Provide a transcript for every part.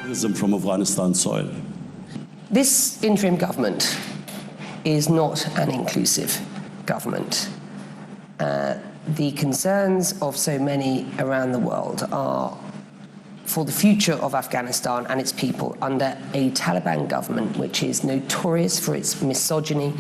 From Afghanistan soil. This interim government is not an inclusive government. The concerns of so many around the world are for the future of Afghanistan and its people under a Taliban government which is notorious for its misogyny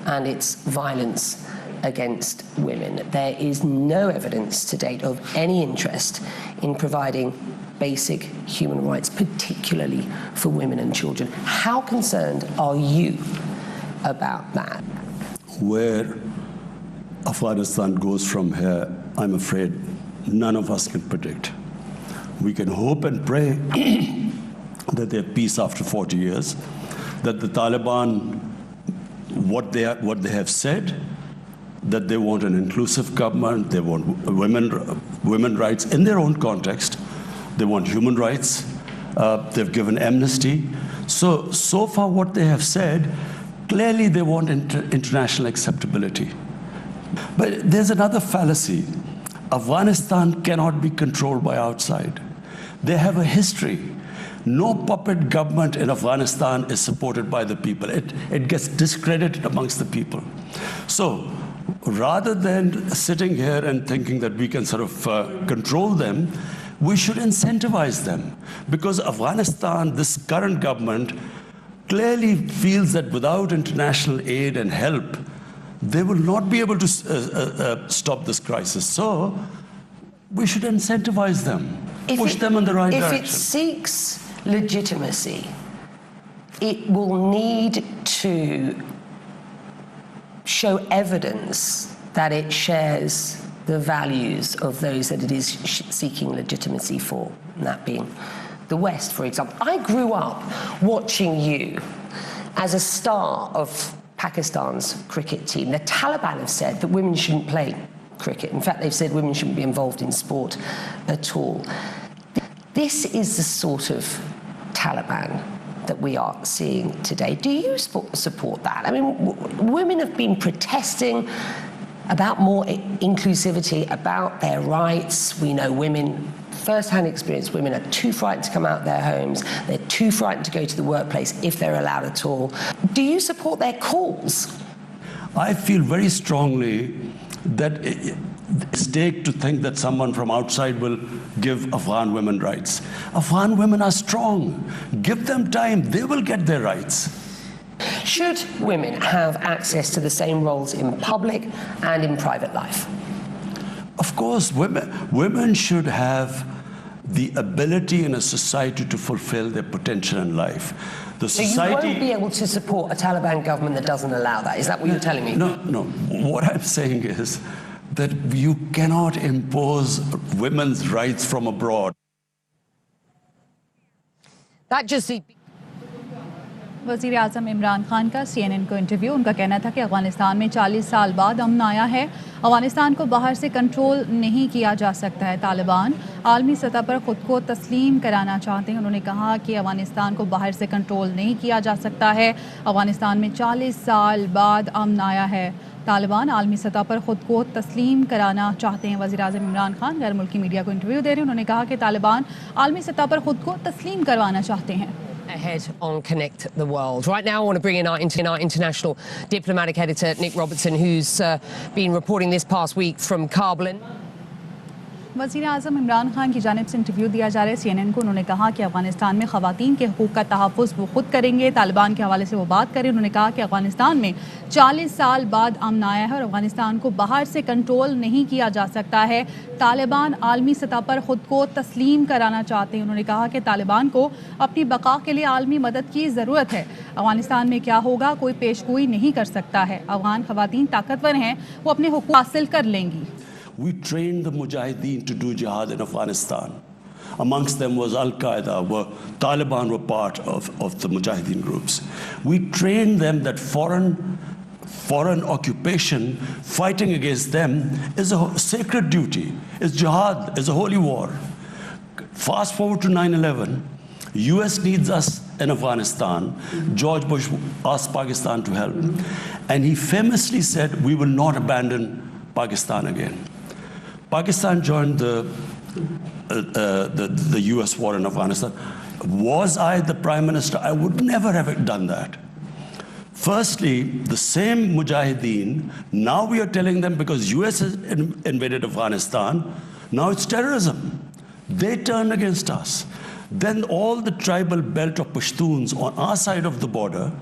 and its violence against women. There is no evidence to date of any interest in providing basic human rights, particularly for women and children. How concerned are you about that? Where Afghanistan goes from here, I'm afraid none of us can predict. We can hope and pray that there's peace after 40 years, that the Taliban, what they have said, that they want an inclusive government, they want women rights in their own context, they want human rights, they've given amnesty. So far what they have said, clearly they want international acceptability. But there's another fallacy. Afghanistan cannot be controlled by outside. They have a history. No puppet government in Afghanistan is supported by the people. It gets discredited amongst the people. So rather than sitting here and thinking that we can sort of control them, we should incentivize them. Because Afghanistan, this current government, clearly feels that without international aid and help, they will not be able to stop this crisis. So we should incentivize them, push them in the right direction. If it seeks legitimacy, it will need to show evidence that it shares the values of those that it is seeking legitimacy for, and that being the West, for example. I grew up watching you as a star of Pakistan's cricket team. The Taliban have said that women shouldn't play cricket. In fact, they've said women shouldn't be involved in sport at all. This is the sort of Taliban that we are seeing today. Do you support that? I mean, women have been protesting about more inclusivity, about their rights. We know women, first-hand experience, women are too frightened to come out their homes. They're too frightened to go to the workplace if they're allowed at all. Do you support their calls? I feel very strongly that it's a mistake to think that someone from outside will give Afghan women rights. Afghan women are strong. Give them time. They will get their rights. Should women have access to the same roles in public and in private life? Of course, women should have the ability in a society to fulfill their potential in life. The society... So you won't be able to support a Taliban government that doesn't allow that? Is that what you're telling me? No. What I'm saying is that you cannot impose women's rights from abroad. That just... वज़ीर आज़म इमरान खान का CNN को interview. उनका कहना था कि अफ़गानिस्तान में 40 साल बाद अमन आया है। अफ़गानिस्तान को बाहर से कंट्रोल नहीं किया जा सकता है। तालिबान आलमी सतह पर ख़ुद को तस्लीम कराना चाहते हैं। उन्होंने कहा कि अफ़गानिस्तान को बाहर से कंट्रोल नहीं किया जा सकता है। अफ़गानिस्तान में 40 साल बाद अमन आया है। तालिबान आलमी सतह पर ख़ुद को तस्लीम कराना चाहते हैं। वज़ीर आज़म इमरान खान गैर मुल्की मीडिया को इंटरव्यू दे रहे हैं। उन्होंने कहा कि तालिबान आलमी सतह पर ख़ुद को तस्लीम करवाना चाहते हैं। Ahead on Connect the World. Right now I want to bring in our international diplomatic editor Nick Robertson, who's been reporting this past week from Kabul. वज़ीर आज़म इमरान खान की जानिब से इंटरव्यू दिया जा रहा है CNN को। उन्होंने कहा कि अफ़गानिस्तान में ख़वातीन के हकूक़ का तहफ़्फ़ुज़ वो ख़ुद करेंगे। तालिबान के हवाले से वो बात करें। उन्होंने कहा कि अफ़गानिस्तान में 40 साल बाद अमन आया है और अफ़गानिस्तान को बाहर से कंट्रोल नहीं किया जा सकता है। तालिबान आलमी सतह पर ख़ुद को तस्लीम कराना चाहते हैं। उन्होंने कहा कि तालिबान को अपनी बका के लिए आलमी मदद की ज़रूरत है। अफ़गानिस्तान में क्या होगा कोई पेशगोई नहीं कर सकता है। अफ़गान ख़वातीन ताकतवर हैं, वो अपने हकूक़ हासिल कर लेंगी। We trained the Mujahideen to do jihad in Afghanistan. Amongst them was Al-Qaeda, Taliban were part of the Mujahideen groups. We trained them that foreign occupation, fighting against them is a sacred duty, is jihad, is a holy war. Fast forward to 9/11, US needs us in Afghanistan. George Bush asked Pakistan to help. And he famously said, we will not abandon Pakistan again. Pakistan joined the US war in Afghanistan. Was I the Prime Minister, I would never have done that. Firstly, the same Mujahideen, now we are telling them because US has invaded Afghanistan, now it's terrorism. They turn against us. Then all the tribal belt of Pashtuns on our side of the border,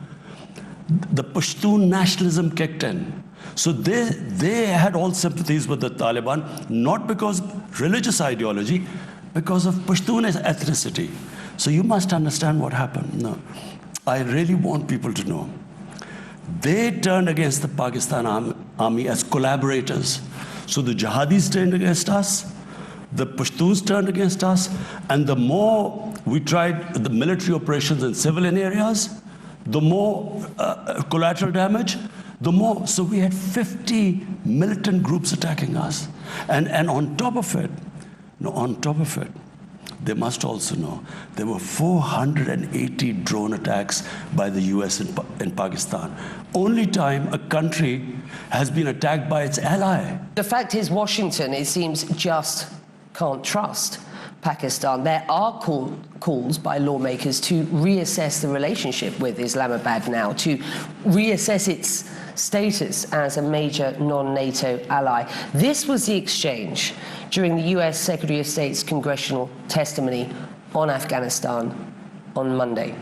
the Pashtun nationalism kicked in. So they had all sympathies with the Taliban, not because religious ideology, because of Pashtun ethnicity. So you must understand what happened. No, I really want people to know. They turned against the Pakistan army as collaborators. So the jihadis turned against us, the Pashtuns turned against us, and the more we tried the military operations in civilian areas, the more collateral damage, the more. So we had 50 militant groups attacking us. And on top of it, they must also know there were 480 drone attacks by the US in Pakistan. Only time a country has been attacked by its ally. The fact is, Washington, it seems, just can't trust Pakistan. There are calls by lawmakers to reassess the relationship with Islamabad now, to reassess its status as a major non-NATO ally. This was the exchange during the US Secretary of State's congressional testimony on Afghanistan on Monday.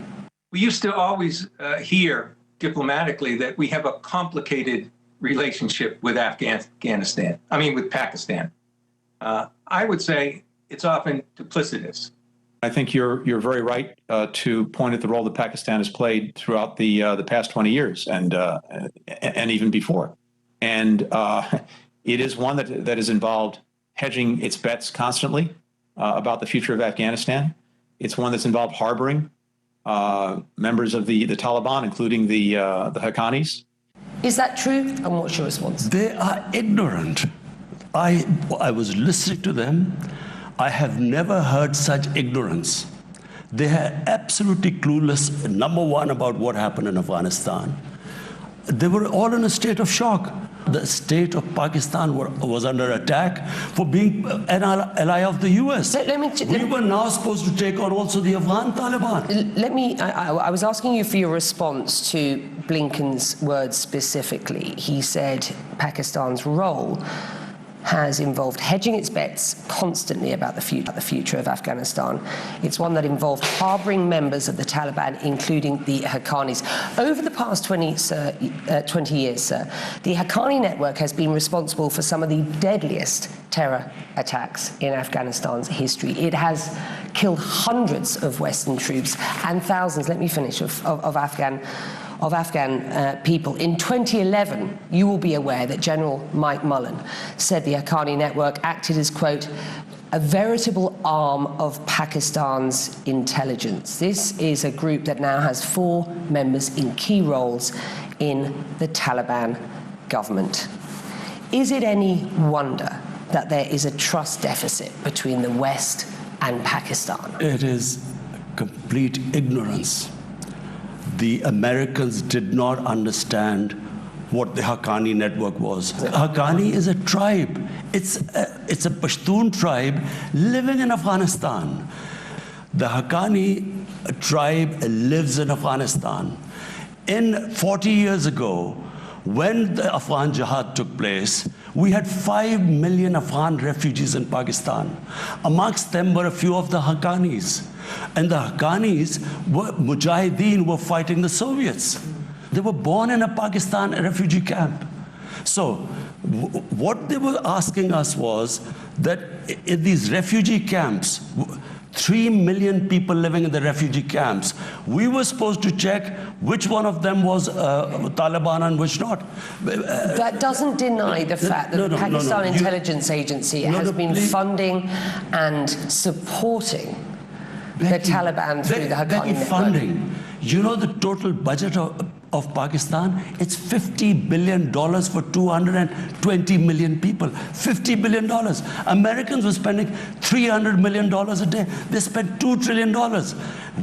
We used to always hear diplomatically that we have a complicated relationship with with Pakistan. I would say it's often duplicitous. I think you're very right to point at the role that Pakistan has played throughout the past 20 years and even before. And it is one that is involved hedging its bets constantly about the future of Afghanistan. It's one that's involved harboring members of the Taliban, including the Haqqanis. Is that true? And what's your response? They are ignorant. I was listening to them. I have never heard such ignorance. They are absolutely clueless, number one, about what happened in Afghanistan. They were all in a state of shock. The state of Pakistan was under attack for being an ally of the US. We were now supposed to take on also the Afghan Taliban. I was asking you for your response to Blinken's words specifically. He said Pakistan's role has involved hedging its bets constantly about the future of Afghanistan. It's one that involved harboring members of the Taliban, including the Haqqanis. Over the past 20 years, sir, the Haqqani network has been responsible for some of the deadliest terror attacks in Afghanistan's history. It has killed hundreds of Western troops and thousands, let me finish, of Afghan people. In 2011, you will be aware that General Mike Mullen said the Haqqani network acted as, quote, a veritable arm of Pakistan's intelligence. This is a group that now has 4 members in key roles in the Taliban government. Is it any wonder that there is a trust deficit between the West and Pakistan? It is complete ignorance. The Americans did not understand what the Haqqani network was. Haqqani is a tribe. It's a Pashtun tribe living in Afghanistan. The Haqqani tribe lives in Afghanistan. 40 years ago, when the Afghan Jihad took place, we had 5 million Afghan refugees in Pakistan. Amongst them were a few of the Haqqanis. And the Haqqanis were Mujahideen, were fighting the Soviets. They were born in a Pakistan refugee camp. So what they were asking us was that in these refugee camps, 3 million people living in the refugee camps, we were supposed to check which one of them was Taliban and which not. That doesn't deny the fact that the Pakistan Intelligence Agency has been funding and supporting the Taliban through the Haqqani network. Funding. You know the total budget of Pakistan, it's $50 billion for 220 million people. $50 billion. Americans were spending $300 million a day. They spent $2 trillion.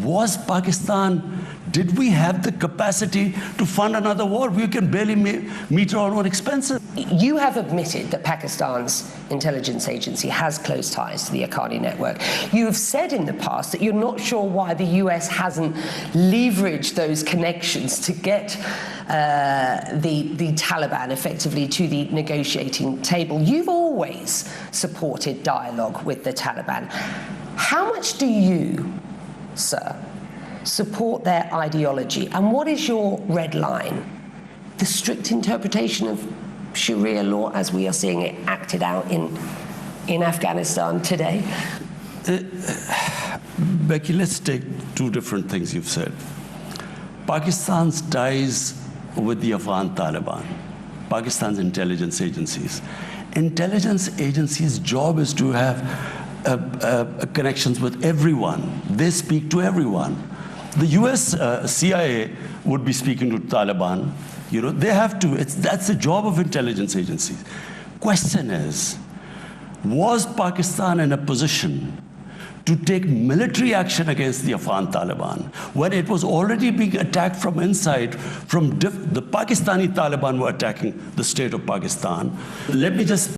Was Pakistan, did we have the capacity to fund another war? We can barely meet our own expenses. You have admitted that Pakistan's intelligence agency has close ties to the Haqqani network. You have said in the past that you're not sure why the US hasn't leveraged those connections to get the Taliban effectively to the negotiating table. You've always supported dialogue with the Taliban. How much do you, sir, support their ideology? And what is your red line? The strict interpretation of Sharia law as we are seeing it acted out in Afghanistan today? Becky, let's take two different things you've said. Pakistan's ties with the Afghan Taliban, Pakistan's intelligence agencies. Intelligence agencies' job is to have connections with everyone. They speak to everyone. The US CIA would be speaking to Taliban. You know, they have to. That's the job of intelligence agencies. Question is, was Pakistan in a position to take military action against the Afghan Taliban when it was already being attacked from inside? The Pakistani Taliban were attacking the state of Pakistan. Let me just